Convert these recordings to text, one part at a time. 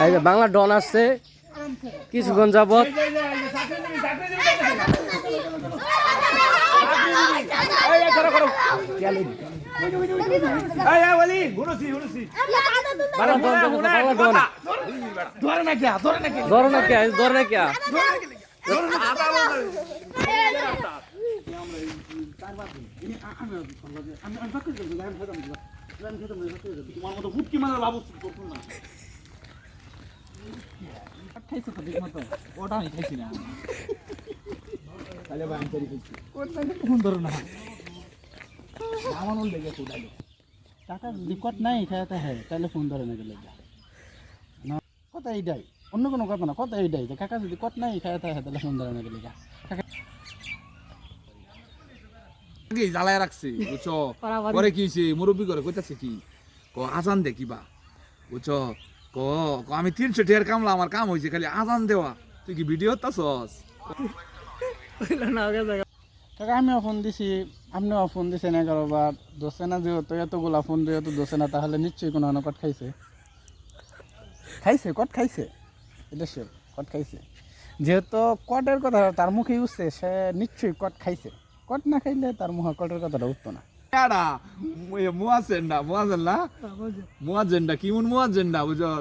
এই যে বাংলা ডন আসছে কিছুক্ষণ যাবত। তোমার মতো হুটকি মানে লাভ না খাইছো তো ঠিক মতো ওটা আমি খাইছি না তাহলে আমি তৈরি করছি কোনটা ফোন ধরো না আমার মন লেগে কোটাইলো টাকা যদি কট নাই খাইতে হয় তাহলে ফোন ধরে না গেলে না কথা এইটাই অন্য কোনো কথা না কথা এইটাই যে কাকা যদি কট নাই খাইতে হয় তাহলে ফোন ধরে না গেলে কি জ্বালায় রাখছে বুঝছো পরে কি হইছে মুরব্বি করে কইতাছে কি ক আজান দে কিবা বুঝছো ক আমি 300 টাকার কামলা আমার কাম হইছে খালি আজান দেওয়া তুই কি ভিডিও তাছস কাকা আমিও ফোন দিছি আপনিও ফোন দিছেন 11 বার দোষে না যেহেতু এতগুলা ফোন দিয়ে তো দোষে না তাহলে নিশ্চয়ই কোনো না কট খাইছে খাইছে কট খাইছে এটা শিওর কট খাইছে যেহেতু কটের কথা তার মুখে উঠছে সে নিশ্চয়ই কট খাইছে কট না খাইলে তার মুখে কটের কথাটা উঠতো না এডা মুয়াজ্জিন না মুয়াজ্জিন কি মুয়াজ্জিন বুঝছো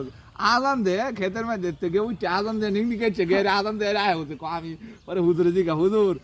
আজান দে খেতের মধ্যে থেকে উঠে আজান দে নিংনি কেছে গেরে আজান দে আয় হচ্ছে আমি পরে হুজুরে জিগা হুজুর